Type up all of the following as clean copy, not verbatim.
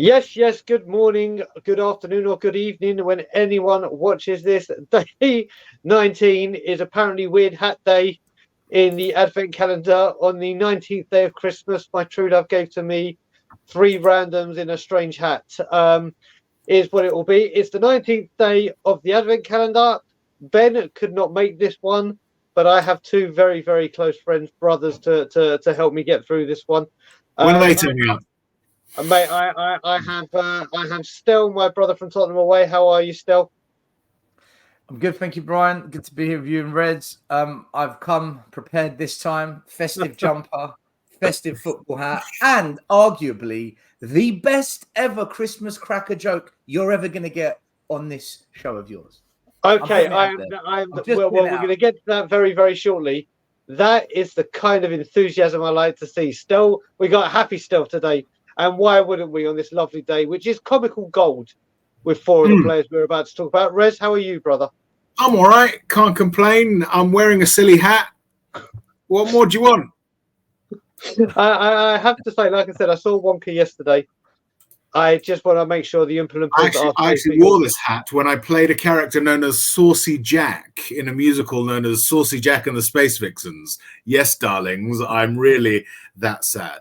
Yes. Good morning, good afternoon, or good evening when anyone watches this. Day 19 is apparently Weird Hat Day in the Advent calendar. On the 19th day of Christmas, my true love gave to me three randoms in a strange hat. Is what it will be. It's the 19th day of the Advent calendar. Ben could not make this one, but I have two very, very close friends, brothers, to help me get through this one. When are they turning up? Mate, I have Stel, my brother from Tottenham Away. How are you, Stel? I'm good, thank you, Brian. Good to be here with you and REZ. I've come prepared this time. Festive jumper, festive football hat, and arguably the best ever Christmas cracker joke you're ever going to get on this show of yours. Okay, we're going to get to that very, very shortly. That is the kind of enthusiasm I like to see. Stel, we got a happy Stel today. And why wouldn't we on this lovely day, which is comical gold with four of the players we're about to talk about. REZ, how are you, brother? I'm all right. Can't complain. I'm wearing a silly hat. What more do you want? I have to say, like I said, I saw Wonka yesterday. I just want to make sure the implements I actually wore this hat when I played a character known as Saucy Jack in a musical known as Saucy Jack and the Space Vixens. Yes, darlings, I'm really that sad.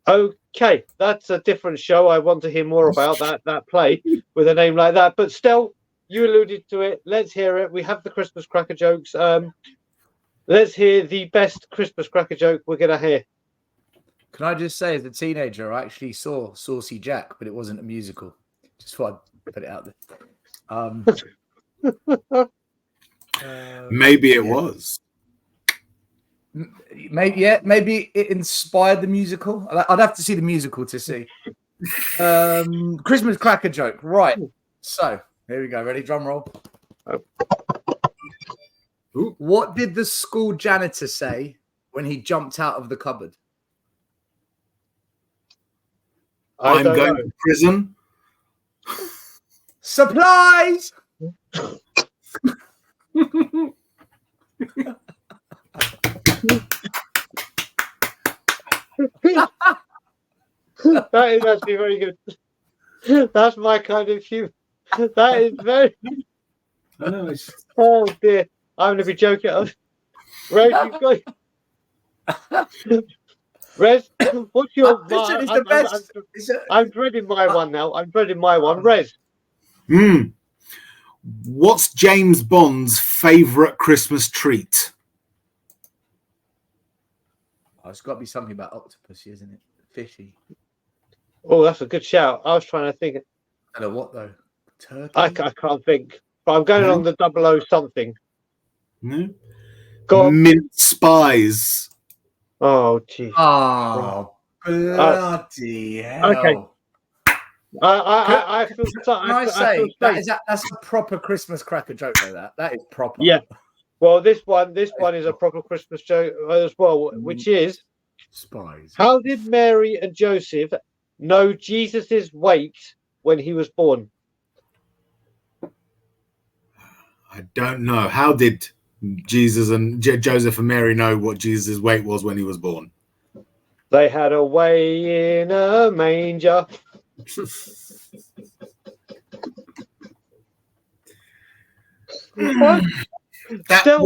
Okay, that's a different show. I want to hear more about that play with a name like that. But still, you alluded to it. Let's hear it. We have the Christmas cracker jokes. Let's hear the best Christmas cracker joke we're going to hear. Can I just say, as a teenager, I actually saw Saucy Jack, but it wasn't a musical. Just thought I'd put it out there. Maybe it was. Maybe it inspired the musical. I'd have to see the musical to see. Christmas cracker joke. Right. So, here we go. Ready? Drum roll. Ooh. What did the school janitor say when he jumped out of the cupboard? I'm going to prison. Supplies! That is actually very good. That's my kind of humor. That is very. Oh dear, I'm going to be joking. REZ, you've got. REZ, what's your? Listen, it's the best. I'm dreading my one now. I'm dreading my one. REZ. What's James Bond's favourite Christmas treat? Oh, it's got to be something about octopus, isn't it? Fishy. Oh, that's a good shout. I was trying to think. I don't know what though. Turkey. I can't think. But I'm going along the 00 something. No. Mince pies. Oh, geez. Oh, bloody hell. Okay. I feel. That's a proper Christmas cracker joke, though. That is proper. Yeah. Well, this one is a proper Christmas joke as well, which is spies. How did Mary and Joseph know Jesus's weight when he was born? I don't know. How did Jesus and Joseph and Mary know what Jesus' weight was when he was born? They had a weigh in a manger. That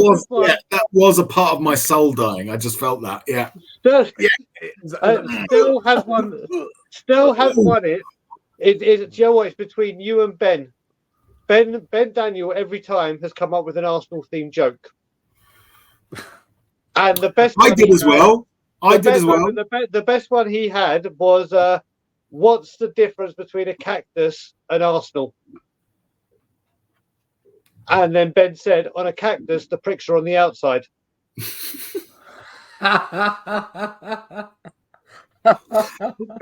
was a part of my soul dying. I just felt that. Yeah. Still has one. Still has won it. It's you know what? It's between you and Ben. Ben Daniel every time has come up with an Arsenal themed joke. And the best I did as well. The best one he had was what's the difference between a cactus and Arsenal? And then Ben said, on a cactus, the pricks are on the outside.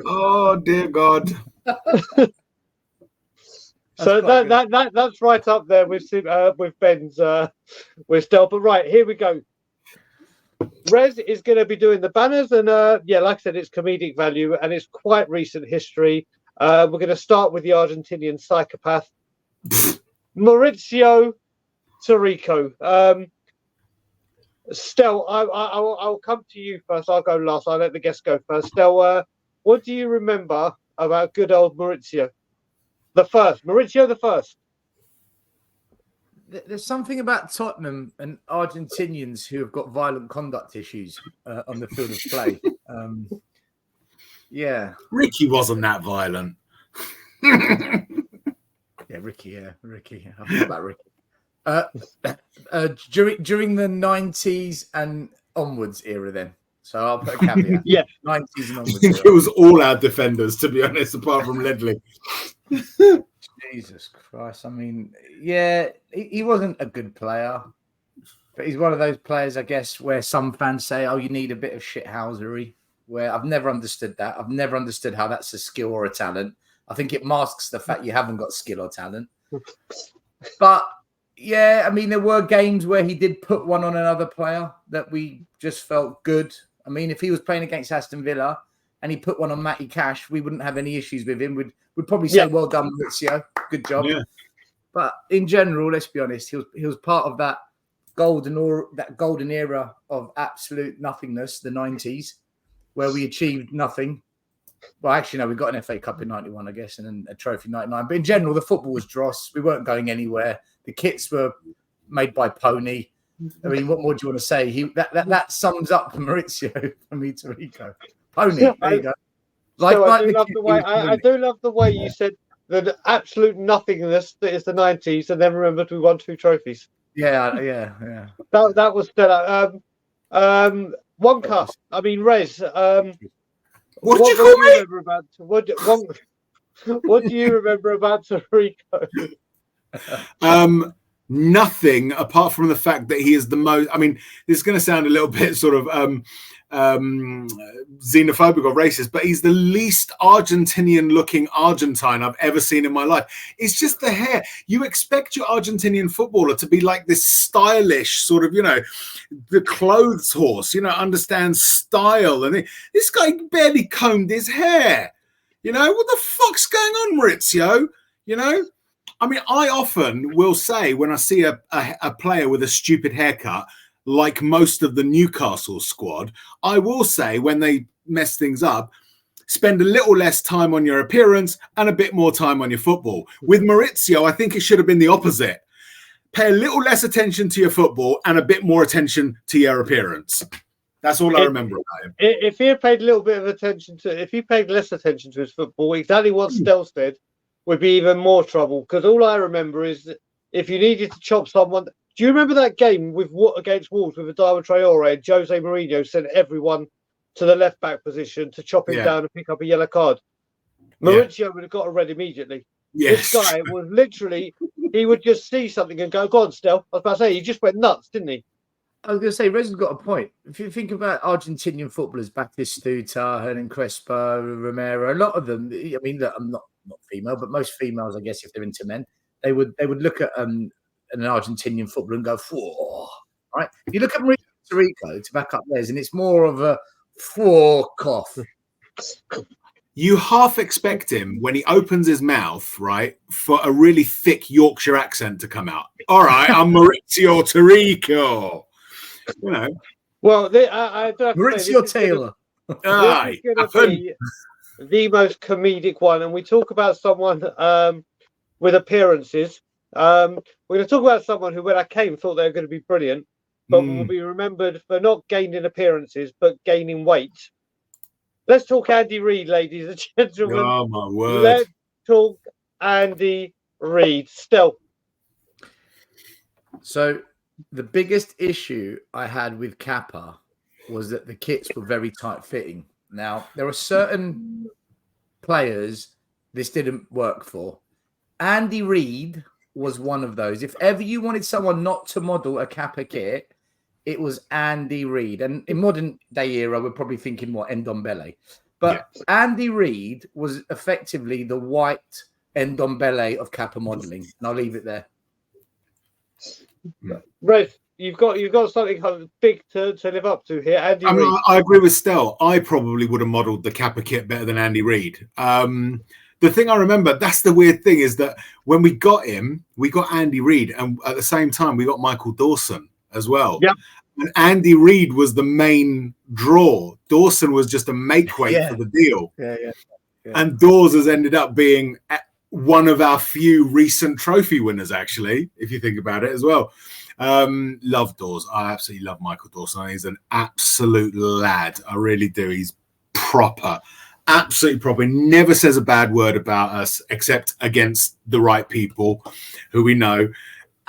Oh dear God! So that's right up there with Ben's with Stel. But right, here we go. REZ is going to be doing the banners, and like I said, it's comedic value and it's quite recent history. We're going to start with the Argentinian psychopath. Maurizio Tirico. Stel, I'll come to you first. I'll go last. I'll let the guests go first. Stel, what do you remember about good old Maurizio the first. There's something about Tottenham and Argentinians who have got violent conduct issues on the field of play. Yeah. Ricky wasn't that violent. Yeah, Ricky. I forgot about Ricky. During the 90s and onwards era, then. So I'll put a caveat. Yeah. 90s and I onwards. think it was all our defenders, to be honest, apart from Ledley. Jesus Christ. I mean, yeah, he wasn't a good player, but he's one of those players, I guess, where some fans say, oh, you need a bit of shithousery, where I've never understood that. I've never understood how that's a skill or a talent. I think it masks the fact you haven't got skill or talent. But, yeah, I mean, there were games where he did put one on another player that we just felt good. I mean, if he was playing against Aston Villa and he put one on Matty Cash, we wouldn't have any issues with him. We'd probably say, well done, Maurizio. Good job. Yeah. But in general, let's be honest, he was part of that golden era of absolute nothingness, the 90s, where we achieved nothing. Well, actually, no, we got an FA Cup in 91, I guess, and then a trophy in 99. But in general, the football was dross. We weren't going anywhere. The kits were made by Pony. I mean, what more do you want to say? That sums up Maurizio for me to Rico. Pony, there you go. I do love the way you said the absolute nothingness that is the 90s, and then remembered we won 2 trophies. Yeah. That was stellar. Wonka, I mean REZ. What did you call me? What do you remember about Rico? Nothing apart from the fact that he is the most. I mean, this is going to sound a little bit sort of xenophobic or racist, but he's the least Argentinian-looking Argentine I've ever seen in my life. It's just the hair. You expect your Argentinian footballer to be like this stylish sort of, the clothes horse. Understands style, and this guy barely combed his hair. What the fuck's going on, Maurizio? I mean, I often will say when I see a player with a stupid haircut, like most of the Newcastle squad, I will say when they mess things up, spend a little less time on your appearance and a bit more time on your football. With Maurizio, I think it should have been the opposite. Pay a little less attention to your football and a bit more attention to your appearance. That's all I remember about him. If he had paid a little bit of attention if he paid less attention to his football, exactly what Stelios did, would be even more trouble. Because all I remember is that if you needed to chop someone, do you remember that game against Wolves with Adama Traore and Jose Mourinho sent everyone to the left back position to chop him down and pick up a yellow card? Maurizio would have got a red immediately. Yes. This guy was literally, he would just see something and go on, Stel. I was about to say, he just went nuts, didn't he? I was going to say, Rez has got a point. If you think about Argentinian footballers, Batistuta, Hernan Crespo, Romero, a lot of them, I mean, look, I'm not female, but most females, I guess, if they're into men, they would look at an Argentinian footballer and go, "Whoa!" Right? If you look at Rico to back up theirs, and it's more of a cough. You half expect him when he opens his mouth, right, for a really thick Yorkshire accent to come out. All right, I'm Maurizio Tirico. Well, Maurizio Taylor. This is going to be the most comedic one, and we talk about someone with appearances. We're going to talk about someone who, when I came, thought they were going to be brilliant, but will be remembered for not gaining appearances, but gaining weight. Let's talk Andy Reid, ladies and gentlemen. Oh, my word. Let's talk Andy Reid. Still. So the biggest issue I had with Kappa was that the kits were very tight-fitting. Now, there are certain players this didn't work for. Andy Reid was one of those. If ever you wanted someone not to model a Kappa kit, it was Andy Reid. And in modern day era, we're probably thinking more Ndombele. But Andy Reid was effectively the white Ndombele of Kappa modeling. And I'll leave it there. Rez, you've got something big to live up to here. Andy Reid. I agree with Stel. I probably would have modelled the Kappa kit better than Andy Reid. The thing I remember, that's the weird thing, is that when we got him, we got Andy Reid, and at the same time, we got Michael Dawson as well. Yeah. And Andy Reid was the main draw. Dawson was just a make weight for the deal. And Dawes has ended up being one of our few recent trophy winners, actually, if you think about it as well. Love Dawes. I absolutely love Michael Dawson. He's an absolute lad. I really do. He's proper. Absolutely proper. He never says a bad word about us except against the right people who we know.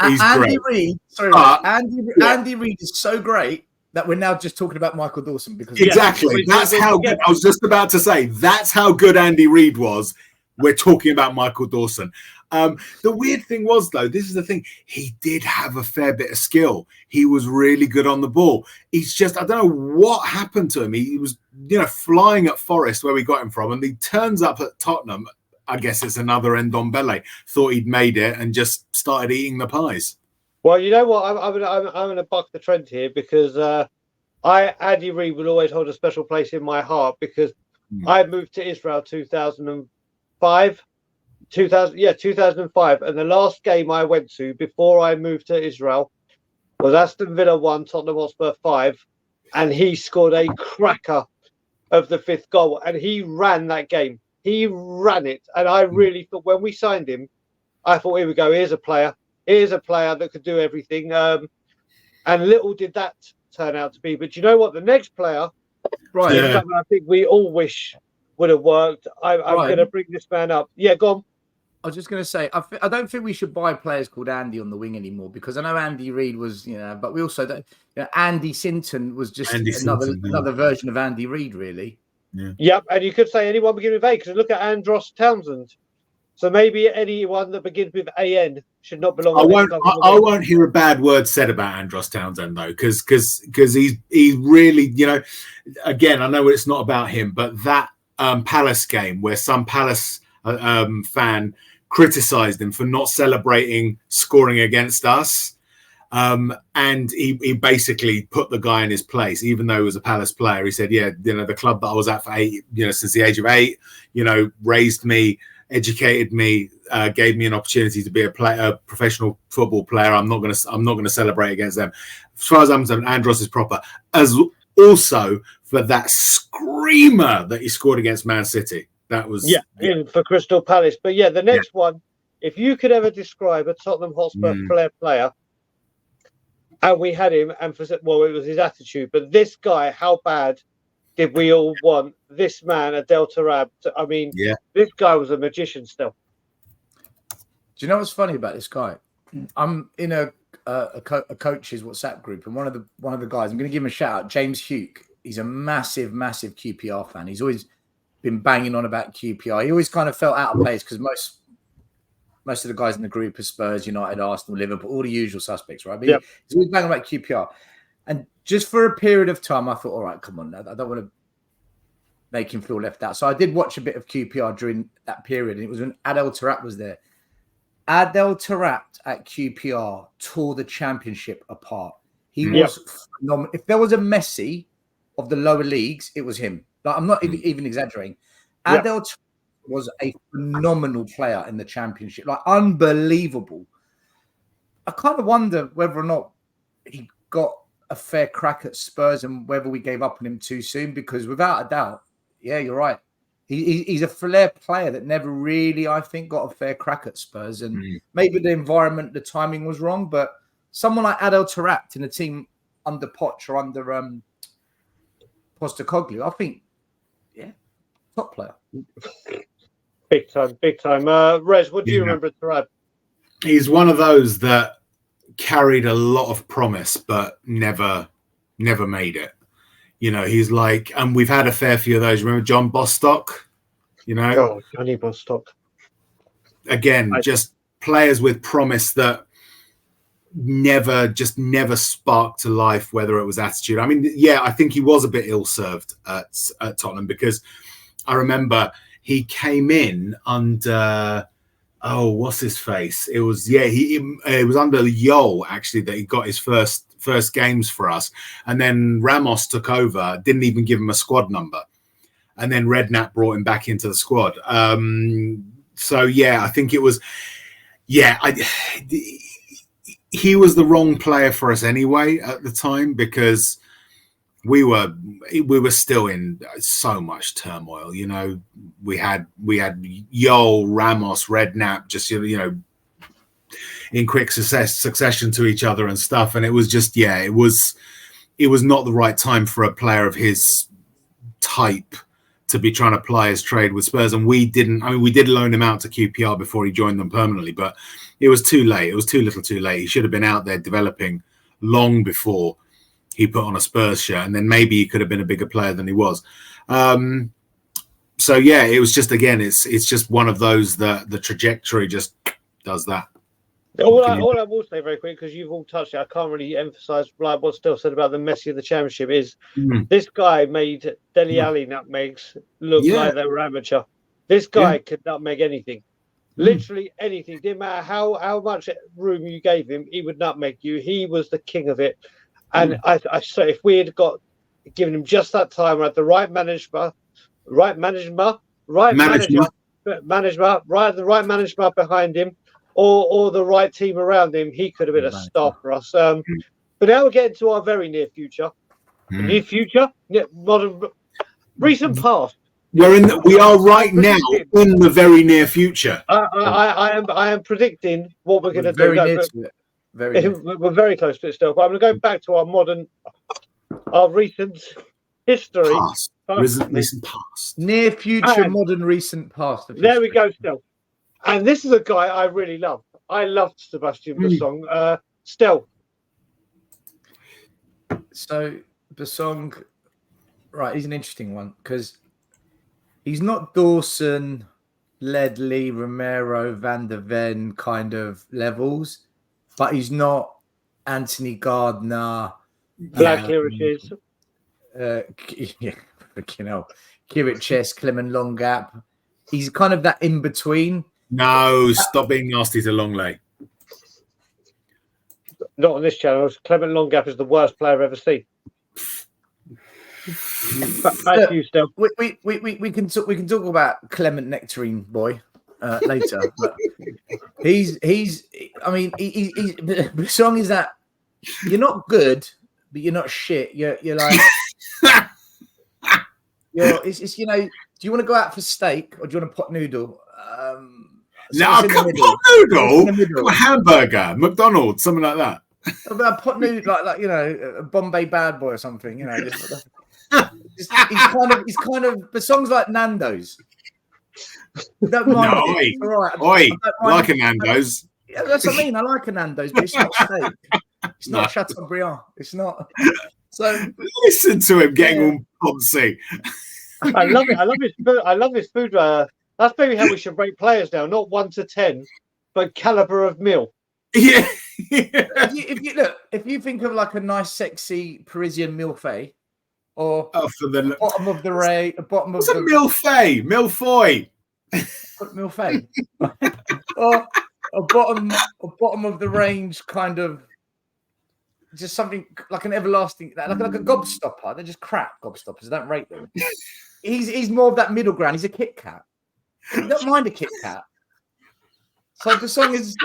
He's Andy great. Reid. Sorry, Andy Reid is so great that we're now just talking about Michael Dawson because exactly. That's how good. I was just about to say that's how good Andy Reid was. We're talking about Michael Dawson. The weird thing was, though, this is the thing. He did have a fair bit of skill. He was really good on the ball. He's just, I don't know what happened to him. He was, flying at Forest where we got him from. And he turns up at Tottenham. I guess it's another Ndombele. Thought he'd made it and just started eating the pies. Well, you know what? I'm going to buck the trend here because Andy Reid will always hold a special place in my heart because I moved to Israel 2005. 2005, and the last game I went to before I moved to Israel was Aston Villa 1, Tottenham Hotspur 5, and he scored a cracker of the 5th goal, and he ran that game. He ran it, and I really thought when we signed him, I thought, here we go, here's a player that could do everything, and little did that turn out to be. But you know what? The next player, I think we all wish would have worked. I'm going to bring this man up. Yeah, go on. I was just going to say, I don't think we should buy players called Andy on the wing anymore because I know Andy Reid was, but we also don't. Andy Sinton was just another version of Andy Reid, really. Yeah. Yep, and you could say anyone beginning with A because look at Andros Townsend. So maybe anyone that begins with AN should not belong. I won't hear a bad word said about Andros Townsend though, because he's really, again, I know it's not about him, but that Palace game where some Palace fan criticised him for not celebrating scoring against us, and he basically put the guy in his place, even though he was a Palace player. He said, the club that I was at for 8, since the age of 8, raised me, educated me, gave me an opportunity to be a professional football player. I'm not going to celebrate against them. As far as I'm concerned, Andros is proper. As also for that screamer that he scored against Man City. That was for Crystal Palace. But the next one, if you could ever describe a Tottenham Hotspur player, and we had him, and it was his attitude. But this guy, how bad did we all want this man, Adel Tarab? This guy was a magician still. Do you know what's funny about this guy? I'm in a coach's WhatsApp group, and one of the guys, I'm going to give him a shout out, James Hugh. He's a massive QPR fan. He's always been banging on about QPR. He always kind of felt out of place because most of the guys in the group are Spurs, United, Arsenal, Liverpool, all the usual suspects, right? But he's always banging about QPR. And just for a period of time, I thought, all right, come on, I don't want to make him feel left out. So I did watch a bit of QPR during that period, and it was when Adel Taarabt was there. Adel Taarabt at QPR tore the Championship apart. He was phenomenal. If there was a Messi of the lower leagues, it was him. Like, I'm not even exaggerating. Adel was a phenomenal player in the Championship, like unbelievable. I kind of wonder whether or not he got a fair crack at Spurs and whether we gave up on him too soon, because without a doubt, you're right. He's a flair player that never really, I think, got a fair crack at Spurs. And maybe the environment, the timing was wrong, but someone like Adel Taarabt in a team under Poch or under Postecoglou, I think, top player. Big time. Rez, what do you remember of Taarabt? He's one of those that carried a lot of promise, but never made it. He's like, and we've had a fair few of those. Remember John Bostock? Oh, Johnny Bostock. Again, just players with promise that never sparked to life, whether it was attitude. I think he was a bit ill-served at Tottenham, because I remember he came in under, what's his face? It was, it was under Yol, actually, that he got his first games for us. And then Ramos took over, didn't even give him a squad number. And then Redknapp brought him back into the squad. I think it was, he was the wrong player for us anyway at the time, because we were still in so much turmoil. You know, we had Yol, Ramos, Redknapp, just in quick succession to each other and stuff, and it was just it was not the right time for a player of his type to be trying to ply his trade with Spurs. And we didn't. I mean, we did loan him out to QPR before he joined them permanently, but it was too late. It was too little, too late. He should have been out there developing long before he put on a Spurs shirt, and then maybe he could have been a bigger player than he was. So yeah, it was just, again, it's just one of those that the trajectory just does that. All I will say very quick, because you've all touched it, I can't really emphasise like what Stel said about the Messi of the Championship, is this guy made Dele Alli nutmegs look like they were amateur. This guy could nutmeg anything. Literally anything. Didn't matter how much room you gave him, he would nutmeg you. He was the king of it. And I say, if we had given him just that time, right, the right management behind him, or the right team around him, he could have been a star for us. But now we're getting to our very near future. Near future, recent past. We are right now in the very near future. I am predicting what we're going to do. Very near to it. We're very close to it still. But I'm going to go back to our recent history. Recent past. Near future, modern, recent past. There we go, still. And this is a guy I really love. I loved Sebastian Bassong. Stel. So Bassong, right, he's an interesting one because he's not Dawson, Ledley, Romero, Van der Ven kind of levels, but he's not Anthony Gardner. Black Kirches. Kirches, Clement Longap. He's kind of that in between. No, stop being nasty to Longley. Not on this channel. Clement Longap is the worst player I've ever seen. Back to you, Stel. We can talk about Clement Nectarine boy later. But he's Bassong is that you're not good, but you're not shit. You're like it's do you want to go out for steak or do you want a pot noodle? Pot noodle, a hamburger, McDonald's, something like that. About pot noodle, like a Bombay Bad Boy or something. He's kind of Bassong's like Nando's. Don't mind it. All right. Like a Nando's. Yeah, that's what I mean. I like a Nando's, but it's not steak. It's not Chateaubriand. It's not. So listen to him getting all poncy. I love his food. I love his food. That's maybe how we should rate players now, not 1 to 10, but caliber of meal. Yeah. If you think of like a nice, sexy Parisian milfay, or for the bottom of the ray, bottom of the milfay, milfoy, milfay, or a bottom of the range kind of. Just something like an everlasting, like a gobstopper. They're just crap gobstoppers. I don't rate them. He's more of that middle ground. He's a Kit Kat. You don't mind a Kit Kat. So Bassong is.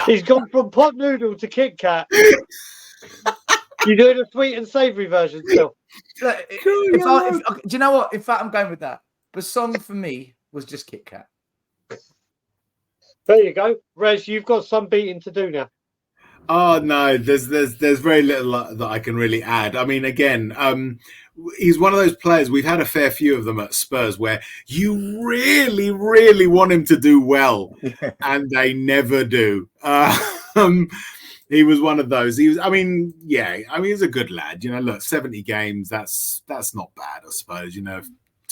He's gone from pot noodle to Kit Kat. You're doing a sweet and savoury version still. Look, do you know what? In fact, I'm going with that. Bassong for me was just Kit Kat. There you go, Rez. You've got some beating to do now. Oh no, there's very little that I can really add. I mean, again, he's one of those players. We've had a fair few of them at Spurs where you really, really want him to do well, and they never do. He was one of those. He's a good lad. Look, 70 games. That's not bad, I suppose. 2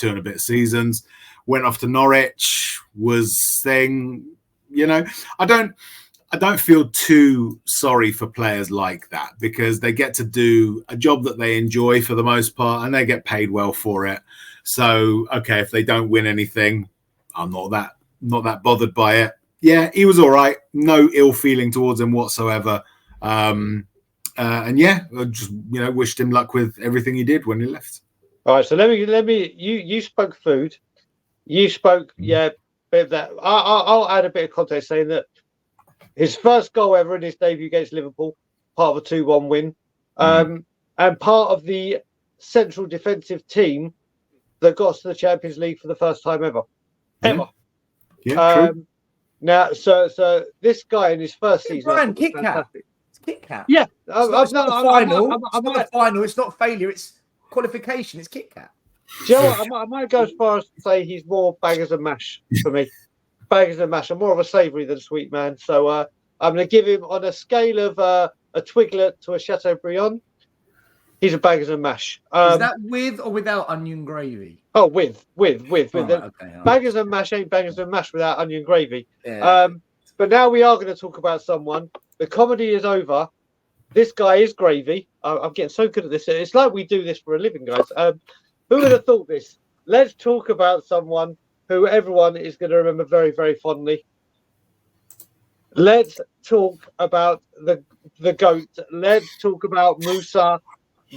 and a bit seasons. Went off to Norwich. Was thing. I don't feel too sorry for players like that because they get to do a job that they enjoy for the most part and they get paid well for it. So, okay, if they don't win anything, I'm not that bothered by it. Yeah, he was all right. No ill feeling towards him whatsoever. I just wished him luck with everything he did when he left. All right, so let me. You spoke food. You spoke bit of that. I'll add a bit of context saying that. His first goal ever in his debut against Liverpool, part of a 2-1 win. And part of the central defensive team that got us to the Champions League for the first time ever. Ever. Yeah, true. Now, so this guy in his first season, Brian, Kit Kat. It's Kit Kat. Yeah, It's not the final. It's not the final. It's not failure. It's qualification. It's Kit Kat. Do you know what? I might go as far as to say he's more bangers and mash for me. Bangers and mash. I'm more of a savoury than a sweet man. So I'm going to give him, on a scale of a Twiglet to a Chateaubriand, he's a bangers and mash. Is that with or without onion gravy? Oh, with. Right, okay, bangers and mash ain't bangers and mash without onion gravy. Yeah. But now we are going to talk about someone. The comedy is over. This guy is gravy. I'm getting so good at this. It's like we do this for a living, guys. Who would have thought this? Let's talk about someone who everyone is going to remember very, very fondly. Let's talk about the GOAT. Let's talk about Moussa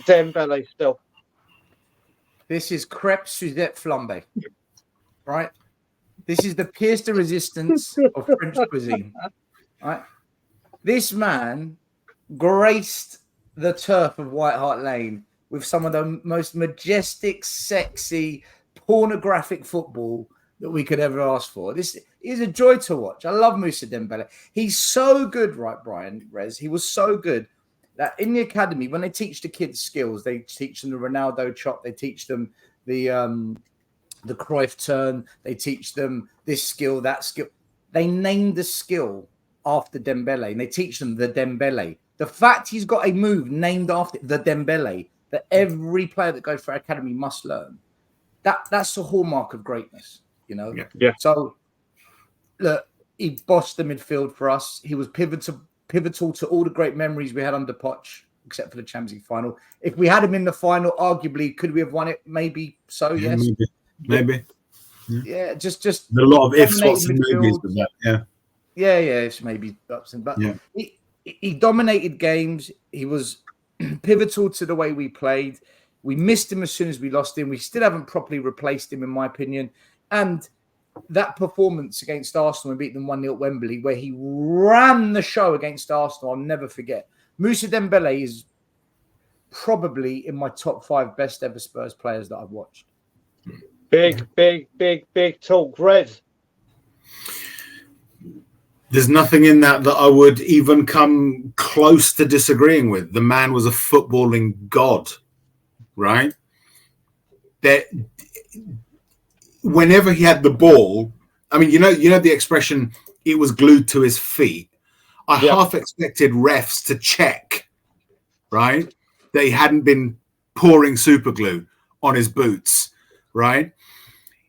Dembele still. This is crêpe Suzette flambe, right? This is the pièce de resistance of French cuisine, right? This man graced the turf of White Hart Lane with some of the most majestic, sexy, pornographic football that we could ever ask for. This is a joy to watch. I love Moussa Dembele. He's so good, right, Brian, Rez? He was so good that in the academy, when they teach the kids skills, they teach them the Ronaldo chop, they teach them the Cruyff turn, they teach them this skill, that skill. They name the skill after Dembele, and they teach them the Dembele. The fact he's got a move named after the Dembele that every player that goes for our academy must learn. That's the hallmark of greatness, you know? Yeah. So, look, he bossed the midfield for us. He was pivotal to all the great memories we had under Poch, except for the Champions League final. If we had him in the final, arguably, could we have won it? Maybe so, yes. Maybe. Yeah, just a lot of ifs, whats, and maybes with that. Yeah. It's maybe ups and but he dominated games. He was pivotal to the way we played. We missed him as soon as we lost him. We still haven't properly replaced him, in my opinion. And that performance against Arsenal and beat them 1-0 at Wembley, where he ran the show against Arsenal, I'll never forget. Moussa Dembele is probably in my top 5 best ever Spurs players that I've watched. Big talk, Red. There's nothing in that I would even come close to disagreeing with. The man was a footballing god, right? That whenever he had the ball, I mean, you know the expression, it was glued to his feet. I half expected refs to check, right, that he hadn't been pouring super glue on his boots, right?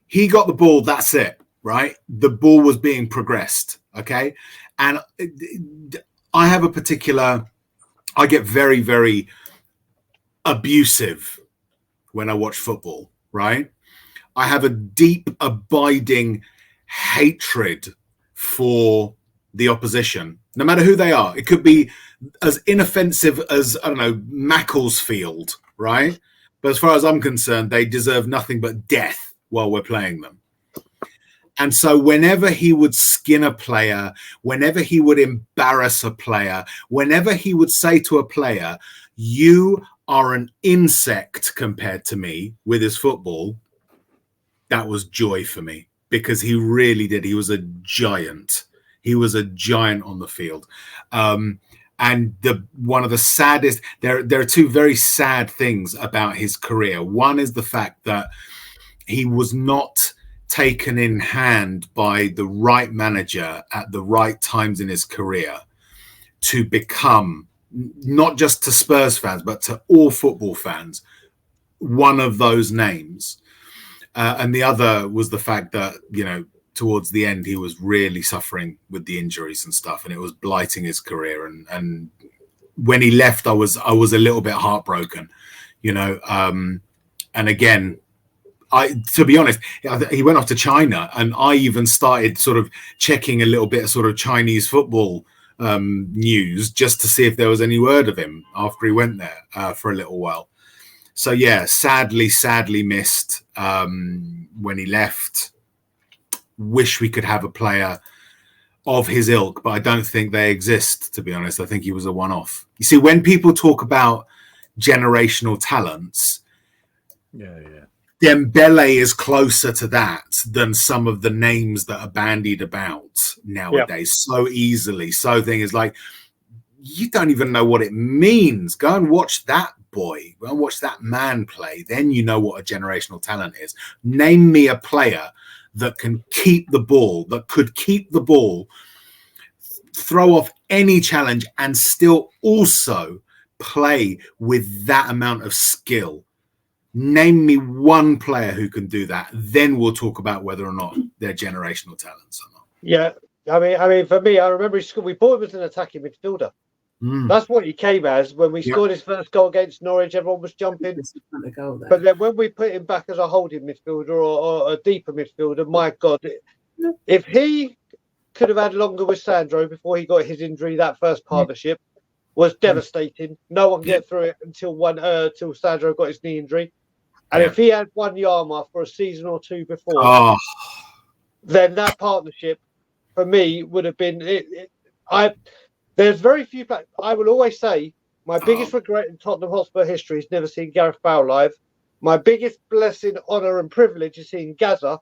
He got the ball, that's it, right? The ball was being progressed, okay? And I have I get very, very abusive when I watch football, right? I have a deep, abiding hatred for the opposition, no matter who they are. It could be as inoffensive as, I don't know, Macclesfield, right? But as far as I'm concerned, they deserve nothing but death while we're playing them. And so whenever he would skin a player, whenever he would embarrass a player, whenever he would say to a player, you are an insect compared to me with his football, that was joy for me, because he really did. He was a giant. He was a giant on the field. And one of the saddest, there are 2 very sad things about his career. One is the fact that he was not taken in hand by the right manager at the right times in his career to become, not just to Spurs fans, but to all football fans, one of those names. And the other was the fact that, towards the end, he was really suffering with the injuries and stuff, and it was blighting his career. And when he left, I was a little bit heartbroken, and again, to be honest, he went off to China, and I even started sort of checking a little bit of sort of Chinese football news just to see if there was any word of him after he went there for a little while. So yeah, sadly missed when he left. Wish we could have a player of his ilk, but I don't think they exist, to be honest. I think he was a one-off. You see, when people talk about generational talents, Yeah, yeah. Dembele is closer to that than some of the names that are bandied about nowadays so easily. So thing is like, you don't even know what it means. Go and watch that boy. Go and watch that man play. Then you know what a generational talent is. Name me a player that can keep the ball, that could keep the ball, throw off any challenge, and still also play with that amount of skill. Name me one player who can do that. Then we'll talk about whether or not they're generational talents or not. Yeah, I mean, for me, I remember we bought him as an attacking midfielder. That's what he came as when we scored his first goal against Norwich. Everyone was jumping. But then when we put him back as a holding midfielder or a deeper midfielder, my God, if he could have had longer with Sandro before he got his injury, that first partnership was devastating. No one get through it until Sandro got his knee injury. And if he had Wanyama for a season or two before, then that partnership for me would have been there's very few players. I will always say my biggest regret in Tottenham Hotspur history is never seeing Gareth Bale live. My biggest blessing, honour and privilege is seeing Gaza.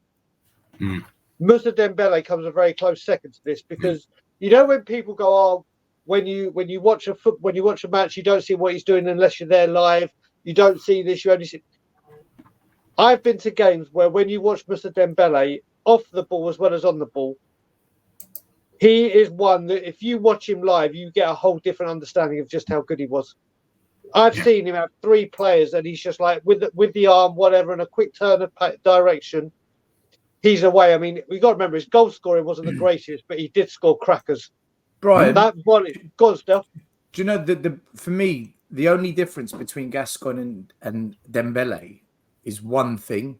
Moussa Dembele comes a very close second to this because you know when people go, "Oh, when you watch a match, you don't see what he's doing unless you're there live. You don't see this. You only see." I've been to games where when you watch Moussa Dembele off the ball as well as on the ball, he is one that if you watch him live, you get a whole different understanding of just how good he was. I've seen him have 3 players and he's just like with the arm, whatever, and a quick turn of direction, he's away. I mean, we got to remember his goal scoring wasn't the greatest, but he did score crackers. Brian, that volley, God stuff. Do you know the for me the only difference between Gascoigne and Dembele is one thing: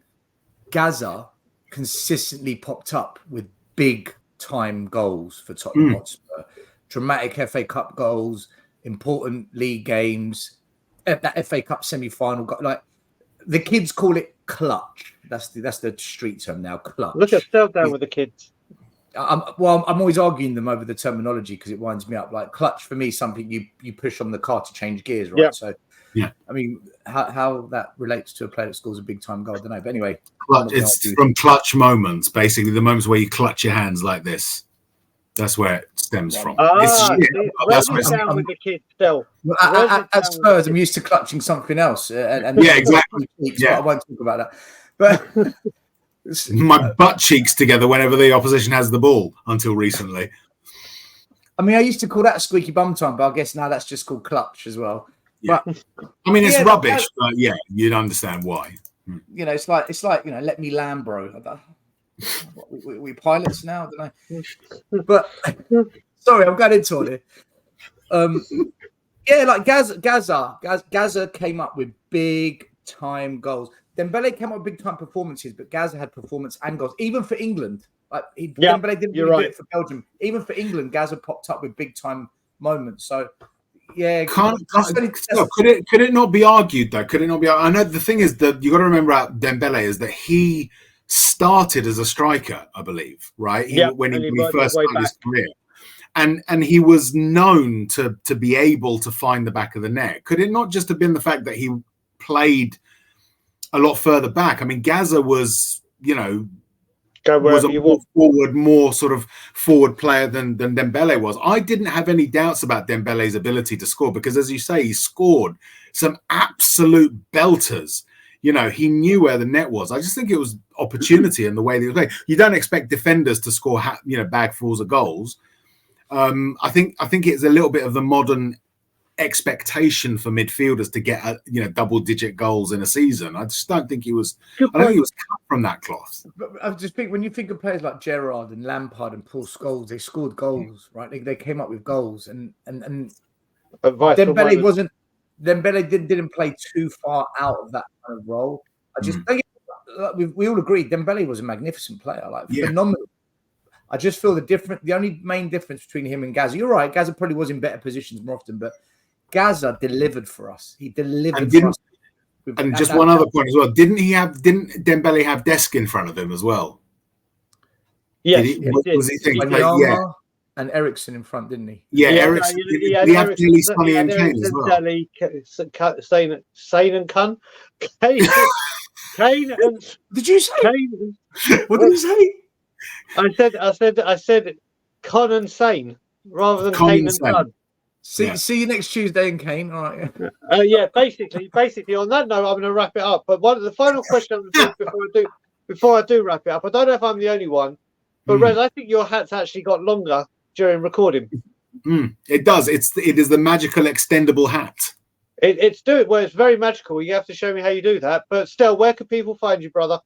Gaza consistently popped up with big time goals for Tottenham Hotspur, dramatic FA Cup goals, important league games, that FA Cup semi-final. Like the kids call it clutch. That's the street term now. Clutch. Look at Stel down with the kids. I'm always arguing them over the terminology because it winds me up. Like clutch for me is something you push on the car to change gears, right? Yeah. So I mean, how that relates to a player that scores a big time goal, I don't know. But anyway, it's from clutch moments, basically the moments where you clutch your hands like this. That's where it stems from. That's down with the kids still. At Spurs, I'm used to clutching something else. And exactly. But I won't talk about that. But my butt cheeks together whenever the opposition has the ball until recently. I mean, I used to call that squeaky bum time, but I guess now that's just called clutch as well. Yeah. But I mean, it's rubbish, but yeah, you'd understand why. You know, it's like let me land, bro. We pilots now, don't I? But sorry, I'm going into it. Like Gaza came up with big time goals. Dembele came up with big time performances, but Gaza had performance and goals, even for England. Like Dembele didn't really do it for Belgium. Even for England, Gaza popped up with big time moments. So. Yeah, could it not be argued though? Could it not be? I know the thing is that you got to remember about Dembele is that he started as a striker, I believe, right? When he first started his career, and he was known to be able to find the back of the net. Could it not just have been the fact that he played a lot further back? I mean, Gaza was, was a more sort of forward player than Dembele was. I didn't have any doubts about Dembele's ability to score because, as you say, he scored some absolute belters. He knew where the net was. I just think it was opportunity and the way they were playing. You don't expect defenders to score, bagfuls of goals. I think it's a little bit of the modern expectation for midfielders to get double-digit goals in a season. I just don't think he was. I don't think he was cut from that cloth. But I just think when you think of players like Gerrard and Lampard and Paul Scholes, they scored goals, right? They came up with goals, and Dembele didn't play too far out of that kind of role. I just think we all agree Dembele was a magnificent player, phenomenal. I just feel the only main difference between him and Gaza. You're right, Gaza probably was in better positions more often, but Gaza delivered for us. He delivered for us. And just one other point as well. Didn't Dembele have Desk in front of him as well? Yes. Was he thinking? And Ericsson in front, didn't he? Yeah, Ericsson. We have Kelly, Sonny, and Kane as well. Sane and Kun. Kane and Did you say? Kane. What did you say? I said Con and Sane rather than Con Kane and and Sane. Son. See you next Tuesday in Kane. All right. Yeah, basically, on that note, I'm going to wrap it up. But the final question I'm going to do before I do wrap it up, I don't know if I'm the only one, but Rez, I think your hat's actually got longer during recording. It does. It is the magical extendable hat. It's very magical. You have to show me how you do that. But still, where can people find you, brother?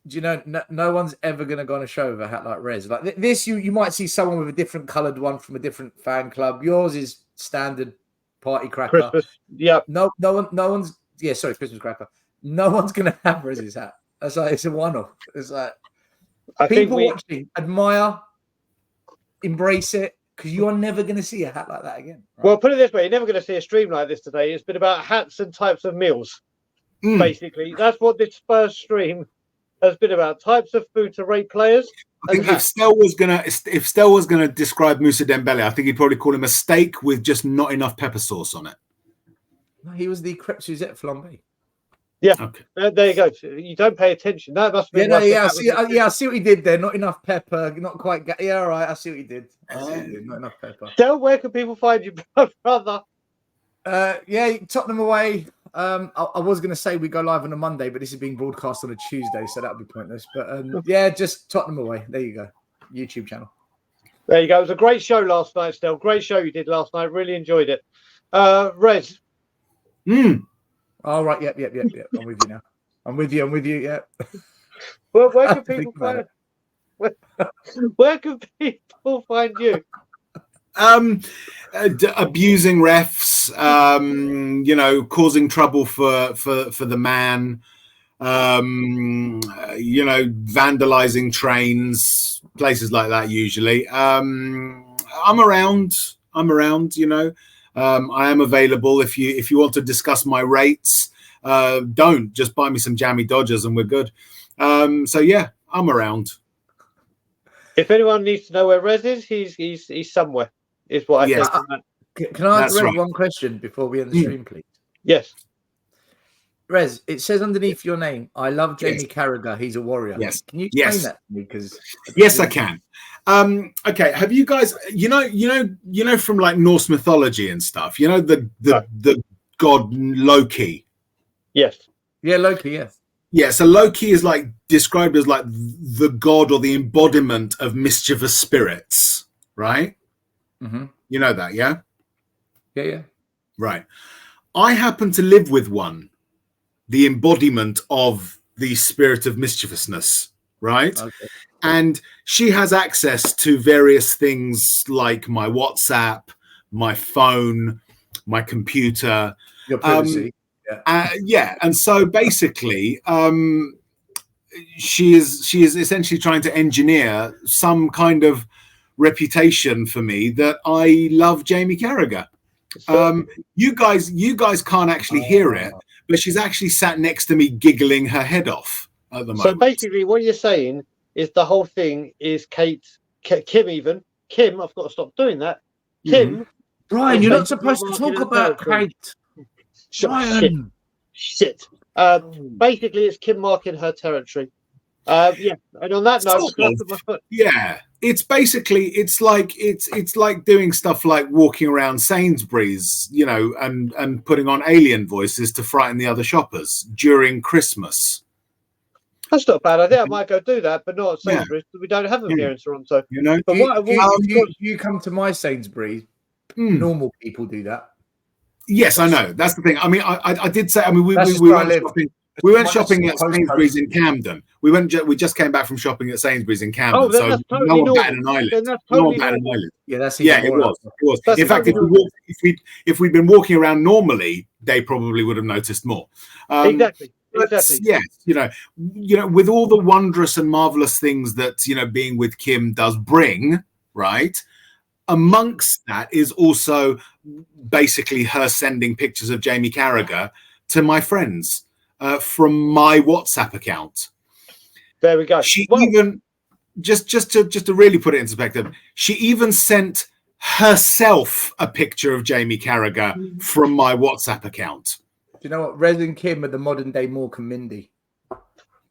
Do you know no one's ever going to go on a show with a hat like Rez? Like this, you might see someone with a different coloured one from a different fan club. Yours is standard party cracker. Christmas. Yeah. No one's. Yeah, sorry, Christmas cracker. No one's going to have Rez's hat. That's like it's a one-off. It's like people watching admire, embrace it. Because you are never going to see a hat like that again. Right? Well, put it this way, you're never going to see a stream like this today. It's been about hats and types of meals, basically. That's what this first stream has been about. Types of food to rate players. I think if Stel was gonna describe Moussa Dembele, I think he'd probably call him a steak with just not enough pepper sauce on it. No, he was the crêpe Suzette flambe. Yeah. Okay. There you go. You don't pay attention. That must be. I see what he did there. Not enough pepper. Not quite. Yeah, all right. I see what he did. Not enough pepper. So, where can people find you, brother? Tottenham Away. I was going to say we go live on a Monday, but this is being broadcast on a Tuesday, so that would be pointless. But just Tottenham Away. There you go. YouTube channel. There you go. It was a great show last night, Stel. Great show you did last night. Really enjoyed it. Rez. All right. Yep. I'm with you now. I'm with you. Yeah. Well, where can people find? Where can people find you? Abusing refs, causing trouble for the man, vandalizing trains, places like that. Usually, I'm around. I am available if you want to discuss my rates. Don't just buy me some jammy Dodgers and we're good. I'm around. If anyone needs to know where Rez is, he's somewhere. Is what I think. Can I ask Rez one question before we end the stream, please? Yes. Rez, it says underneath your name, I love Jamie Carragher. He's a warrior. Yes. Can you explain that to me? Because yes, I can. Okay. Have you guys, from like Norse mythology and stuff, the god Loki? Yes. Yeah, Loki, yes. Yeah, so Loki is like described as like the god or the embodiment of mischievous spirits, right? Mm-hmm. You know that, yeah? Yeah. Right. I happen to live with one, the embodiment of the spirit of mischievousness, right? Okay. And she has access to various things like my WhatsApp, my phone, my computer. Your privacy. And so basically, she is essentially trying to engineer some kind of reputation for me that I love Jamie Carragher. You guys can't actually hear it, but she's actually sat next to me giggling her head off at the moment. So basically, what you're saying is the whole thing is Kim. I've got to stop doing that. Kim, Brian, you're not supposed to talk about Kate. Shit. Basically, it's Kim marking her territory. And on that note, it's basically it's like doing stuff like walking around Sainsbury's, and putting on alien voices to frighten the other shoppers during Christmas. That's not a bad idea. I might go do that, but not at Sainsbury's. We don't have them here in Toronto. But you come to my Sainsbury's. Normal people do that. Yes, I know. That's the thing. I mean, I did say. I mean, we went shopping at Sainsbury's in Camden. We just came back from shopping at Sainsbury's in Camden. Oh, so no one batted an eyelid. Yeah, that's it was. In fact, if we'd been walking around normally, they probably would have noticed more. Exactly. Yes, with all the wondrous and marvelous things that being with Kim does bring, right? Amongst that is also basically her sending pictures of Jamie Carragher to my friends from my WhatsApp account. There we go. She even just to really put it in perspective, she even sent herself a picture of Jamie Carragher from my WhatsApp account. you know what? Rez and Kim are the modern day Mork and Mindy.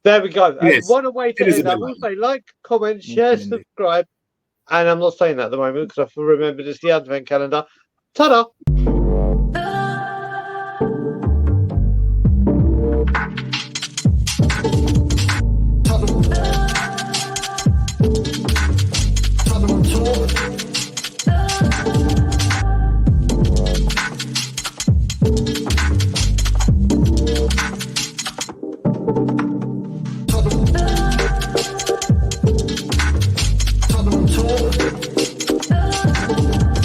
There we go. And is. what a way to It is end a that. bit We'll like say like, comment, share, Mindy. subscribe. And I'm not saying that at the moment because I've remembered it's the advent calendar. Ta-da! Tottenham